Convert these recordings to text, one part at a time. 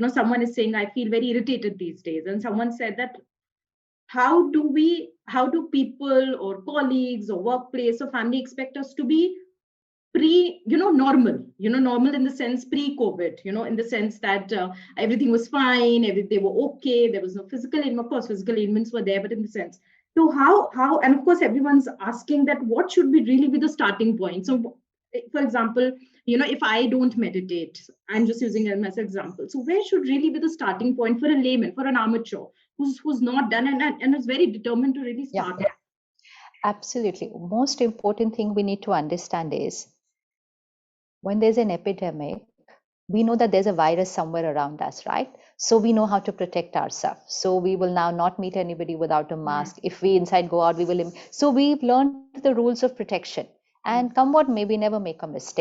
someone is saying, I feel very irritated these days. And someone said that, how do people or colleagues or workplace or family expect us to be normal in the sense pre-COVID, in the sense that everything was fine, they were okay, there was no physical ailment. Of course, physical ailments were there, but in the sense. So how, and of course, everyone's asking that what should be really be the starting point. So, for example, if I don't meditate, I'm just using it as an example. So where should really be the starting point for a layman, for an amateur who's not done and is very determined to really Yeah, start? absolutely. Most important thing we need to understand is when there's an epidemic, we know that there's a virus somewhere around us, right? So we know how to protect ourselves. So we will now not meet anybody without a Mm, mask. If we inside go out, we will. So we've learned the rules of protection. And mm, come what may, we never make a mistake.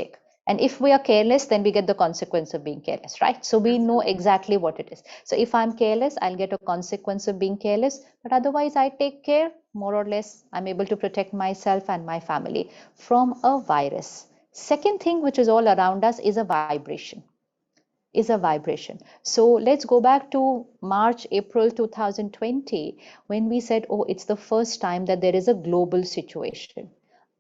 And if we are careless, then we get the consequence of being careless, right? So we know absolutely. exactly what it is. So if I'm careless, I'll get a consequence of being careless. But otherwise, I take care, more or less. I'm able to protect myself and my family from a virus. Second thing, which is all around us, is a vibration. So let's go back to March, April 2020, when we said, oh, it's the first time that there is a global situation.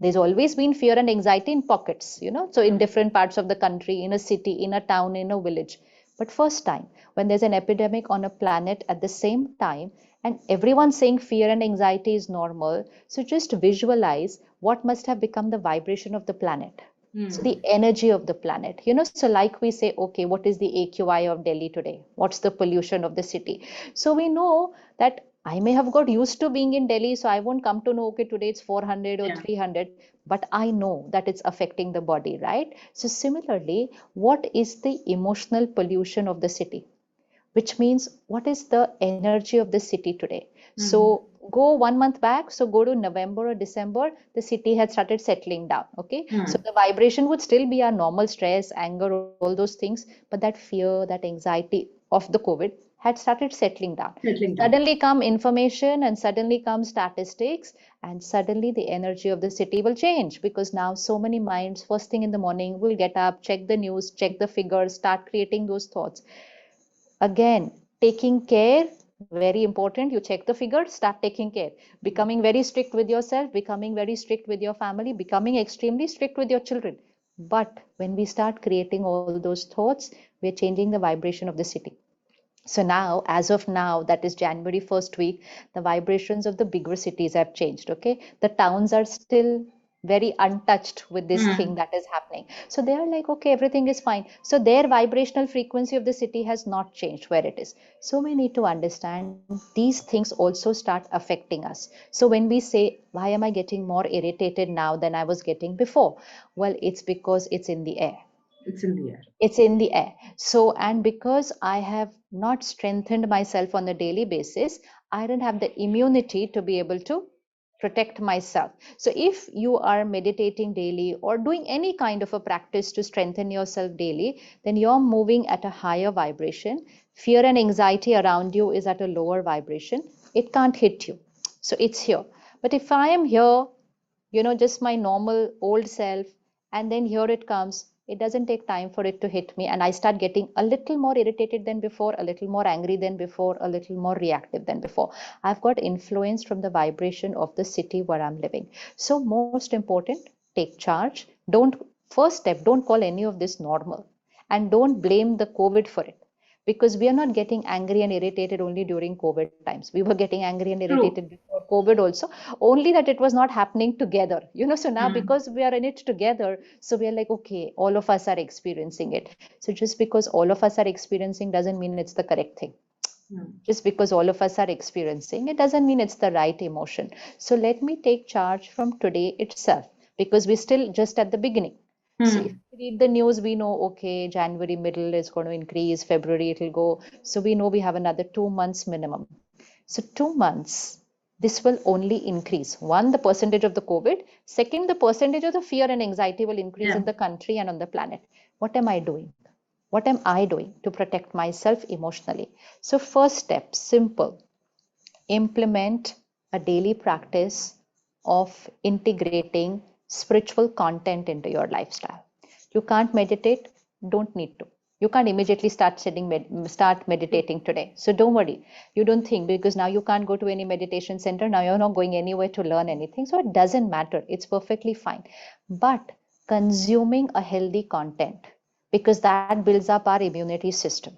There's always been fear and anxiety in pockets, so in Mm, different parts of the country, in a city, in a town, in a village. But first time, when there's an epidemic on a planet at the same time, and everyone's saying fear and anxiety is normal, so just visualize what must have become the vibration of the planet. So mm, the energy of the planet, so like we say, okay, what is the AQI of Delhi today? What's the pollution of the city? So we know that I may have got used to being in Delhi, so I won't come to know, okay, today it's 400 or yeah. 300, but I know that it's affecting the body, right? So similarly, what is the emotional pollution of the city? Which means what is the energy of the city today? Mm, So go 1 month back, so go to November or December, the city had started settling down. Okay, so mm, the vibration would still be our normal stress, anger, all those things, but that fear, that anxiety of the COVID had started settling down. settling down. Suddenly come information and suddenly come statistics, and suddenly the energy of the city will change, because now so many minds first thing in the morning will get up, check the news, check the figures, start creating those thoughts. Again, taking care, very important. You check the figures, start taking care. Becoming very strict with yourself, becoming very strict with your family, becoming extremely strict with your children. But when we start creating all those thoughts, we're changing the vibration of the city. So now, as of now, that is January first week, the vibrations of the bigger cities have changed. Okay, the towns are still very untouched with this thing Mm, that is happening. So they are like, okay, everything is fine. So their vibrational frequency of the city has not changed where it is. So we need to understand these things also start affecting us. So when we say, why am I getting more irritated now than I was getting before? Well, it's because it's in the air. it's in the air. It's in the air. So, and because I have not strengthened myself on a daily basis, I don't have the immunity to be able to protect myself. So if you are meditating daily or doing any kind of a practice to strengthen yourself daily, then you're moving at a higher vibration. Fear and anxiety around you is at a lower vibration. It can't hit you. So it's here. But if I am here, just my normal old self, and then here it comes, it doesn't take time for it to hit me, and I start getting a little more irritated than before, a little more angry than before, a little more reactive than before. I've got influence from the vibration of the city where I'm living. So most important, take charge. Don't, first step, don't call any of this normal, and don't blame the COVID for it, because we are not getting angry and irritated only during COVID times. We were getting angry and irritated True. before COVID also, only that it was not happening together. So now Mm, because we are in it together, so we are like, okay, all of us are experiencing it. So just because all of us are experiencing doesn't mean it's the correct thing. mm, Just because all of us are experiencing, it doesn't mean it's the right emotion. So let me take charge from today itself, because we're still just at the beginning. So if mm, we read the news, we know, okay, January middle is going to increase, February it'll go. So we know we have another 2 months minimum. So 2 months, this will only increase. One, the percentage of the COVID. Second, the percentage of the fear and anxiety will increase yeah. in the country and on the planet. What am I doing? What am I doing to protect myself emotionally? So, first step, simple, implement a daily practice of integrating spiritual content into your lifestyle. You can't meditate, don't need to. You can't immediately start meditating today. So don't worry. You don't think, because now you can't go to any meditation center. Now you're not going anywhere to learn anything. So it doesn't matter. It's perfectly fine. But consuming a healthy content, because that builds up our immunity system.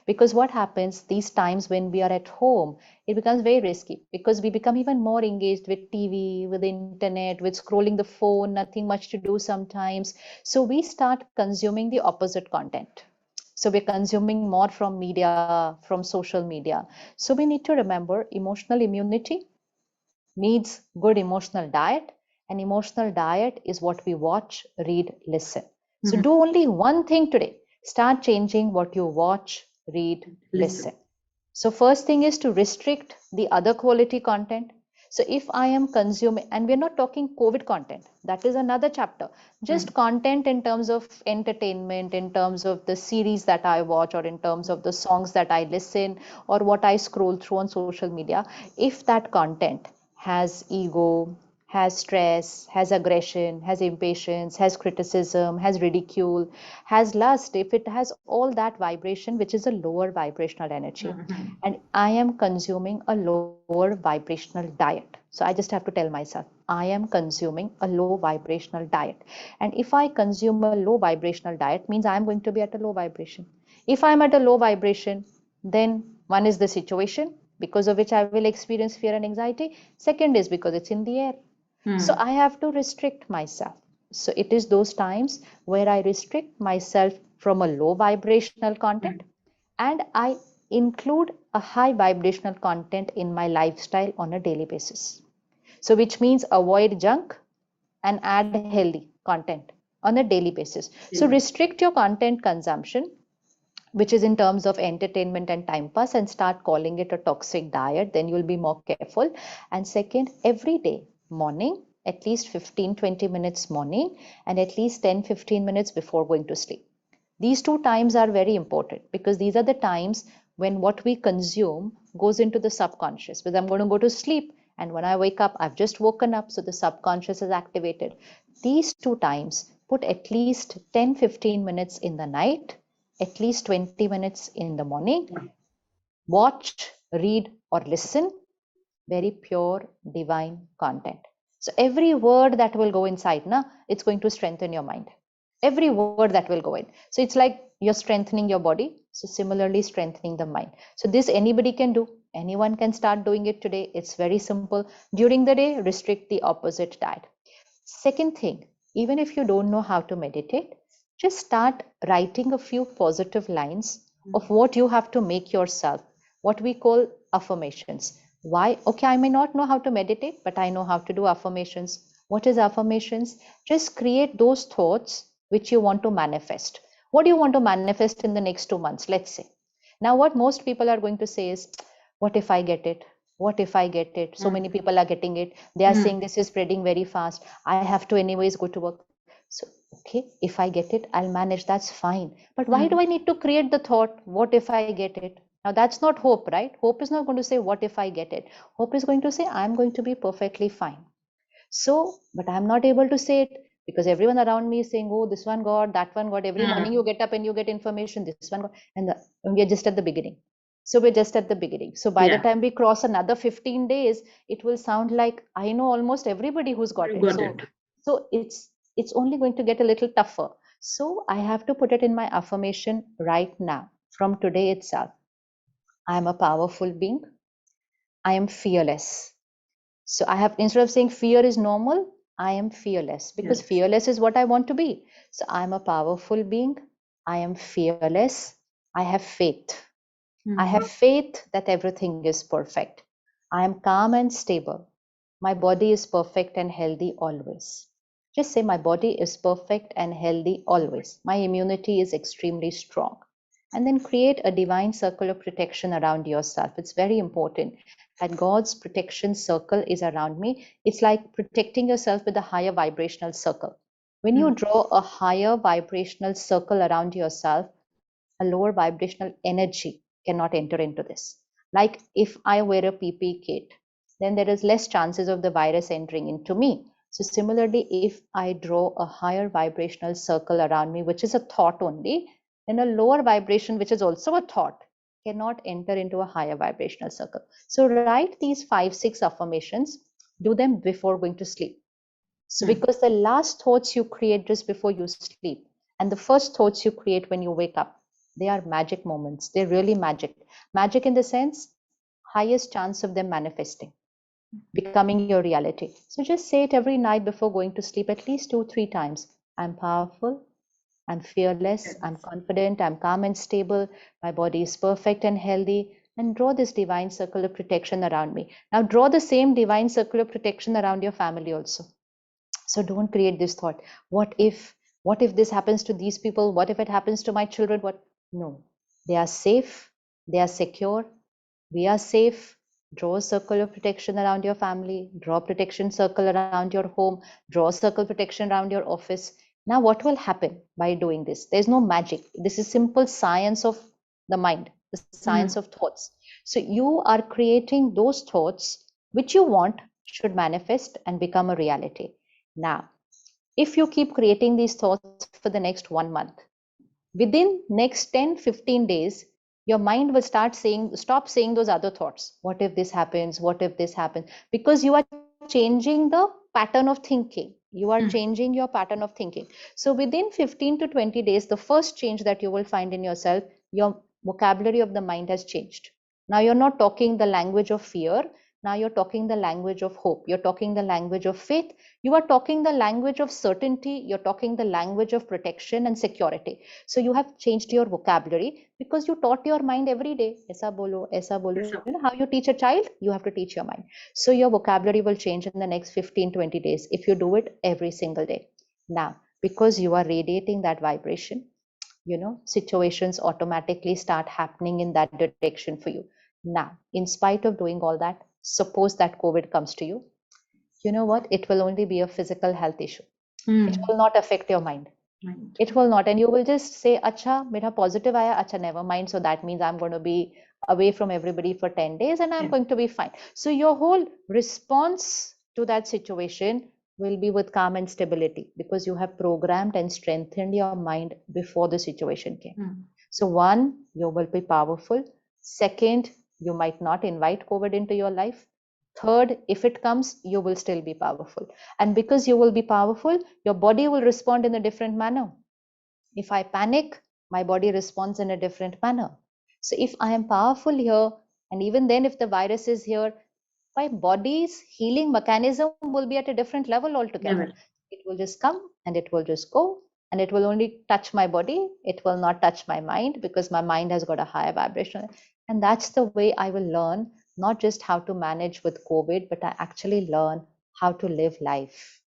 Because what happens these times when we are at home, it becomes very risky, because we become even more engaged with TV, with the internet, with scrolling the phone, nothing much to do sometimes. So we start consuming the opposite content. So we're consuming more from media, from social media. So we need to remember emotional immunity needs good emotional diet, and emotional diet is what we watch, read, listen. So do only one thing today. Start changing what you watch, read, listen. So first thing is to restrict the other quality content. So if I am consuming, and we're not talking COVID content, that is another chapter, just content in terms of entertainment, in terms of the series that I watch, or in terms of the songs that I listen, or what I scroll through on social media. If that content has ego, has stress, has aggression, has impatience, has criticism, has ridicule, has lust, if it has all that vibration, which is a lower vibrational energy, and I am consuming a lower vibrational diet. So I just have to tell myself, I am consuming a low vibrational diet. And if I consume a low vibrational diet, means I am going to be at a low vibration. If I am at a low vibration, then one is the situation because of which I will experience fear and anxiety. Second is because it's in the air. So I have to restrict myself. So it is those times where I restrict myself from a low vibrational content, and I include a high vibrational content in my lifestyle on a daily basis. So which means avoid junk and add healthy content on a daily basis. So restrict your content consumption, which is in terms of entertainment and time pass, and start calling it a toxic diet. Then you'll be more careful. And second, every day morning, at least 15-20 minutes morning, and at least 10-15 minutes before going to sleep. These two times are very important, because these are the times when what we consume goes into the subconscious. Because I'm going to go to sleep, and when I wake up, I've just woken up, so the subconscious is activated. These two times, put at least 10-15 minutes in the night, at least 20 minutes in the morning. Watch, read, or listen very pure divine content. So every word that will go inside, it's going to strengthen your mind. Every word that will go in. So it's like you're strengthening your body. So similarly, strengthening the mind. So this anybody can do. Anyone can start doing it today. It's very simple. During the day, restrict the opposite diet. Second thing, even if you don't know how to meditate, just start writing a few positive lines of what you have to make yourself, what we call affirmations. Why? Okay, I may not know how to meditate, but I know how to do affirmations. What is affirmations? Just create those thoughts which you want to manifest. What do you want to manifest in the next 2 months? Let's say. Now, what most people are going to say is, what if I get it? What if I get it? So many people are getting it. They are saying this is spreading very fast. I have to anyways go to work. So, okay, if I get it, I'll manage. That's fine. But why do I need to create the thought, what if I get it? Now, that's not hope, right? Hope is not going to say, what if I get it? Hope is going to say, I'm going to be perfectly fine. So, but I'm not able to say it because everyone around me is saying, oh, this one got, that one got. Every morning you get up and you get information, this one got, and we're just at the beginning. So we're just at the beginning. So by the time we cross another 15 days, it will sound like I know almost everybody who's got it. So it's only going to get a little tougher. So I have to put it in my affirmation right now, from today itself. I am a powerful being. I am fearless. So I have, instead of saying fear is normal, I am fearless, because fearless is what I want to be. So I'm a powerful being. I am fearless. I have faith. I have faith that everything is perfect. I am calm and stable. My body is perfect and healthy always. Just say, my body is perfect and healthy always. My immunity is extremely strong. And then create a divine circle of protection around yourself. It's very important that God's protection circle is around me. It's like protecting yourself with a higher vibrational circle. When you draw a higher vibrational circle around yourself, a lower vibrational energy cannot enter into this. Like if I wear a PPE kit, then there is less chances of the virus entering into me. So similarly, if I draw a higher vibrational circle around me, which is a thought only, then a lower vibration, which is also a thought, cannot enter into a higher vibrational circle. So write these 5, 6 affirmations, do them before going to sleep. So because the last thoughts you create just before you sleep and the first thoughts you create when you wake up, they are magic moments. They're really magic. Magic in the sense, highest chance of them manifesting, becoming your reality. So just say it every night before going to sleep at least 2, 3 times. I'm powerful, I'm fearless, I'm confident, I'm calm and stable, my body is perfect and healthy, and draw this divine circle of protection around me. Now draw the same divine circle of protection around your family also. So don't create this thought, what if this happens to these people, what if it happens to my children, what? No, they are safe, they are secure, we are safe. Draw a circle of protection around your family, draw protection circle around your home, draw circle protection around your office. Now what will happen by doing this? There's no magic, this is simple science of the mind, the science of thoughts. So you are creating those thoughts which you want should manifest and become a reality. Now if you keep creating these thoughts for the next 1 month, within next 10, 15 days, your mind will stop saying those other thoughts. What if this happens? What if this happens? Because you are changing the pattern of thinking. You are changing your pattern of thinking. So within 15 to 20 days, the first change that you will find in yourself, your vocabulary of the mind has changed. Now you're not talking the language of fear. Now you're talking the language of hope. You're talking the language of faith. You are talking the language of certainty. You're talking the language of protection and security. So you have changed your vocabulary because you taught your mind every day. Aisa bolo, aisa bolo. You know how you teach a child? You have to teach your mind. So your vocabulary will change in the next 15, 20 days if you do it every single day. Now, because you are radiating that vibration, situations automatically start happening in that direction for you. Now, in spite of doing all that, suppose that COVID comes to you. You know what? It will only be a physical health issue. It will not affect your mind. It will not. And you will just say, Acha, mera positive aaya, acha, never mind. So that means I'm going to be away from everybody for 10 days and I'm going to be fine. So your whole response to that situation will be with calm and stability because you have programmed and strengthened your mind before the situation came. So one, you will be powerful. Second, you might not invite COVID into your life. Third, if it comes, you will still be powerful. And because you will be powerful, your body will respond in a different manner. If I panic, my body responds in a different manner. So if I am powerful here, and even then if the virus is here, my body's healing mechanism will be at a different level altogether. It will just come and it will just go, and it will only touch my body. It will not touch my mind because my mind has got a higher vibration. And that's the way I will learn not just how to manage with COVID, but I actually learn how to live life.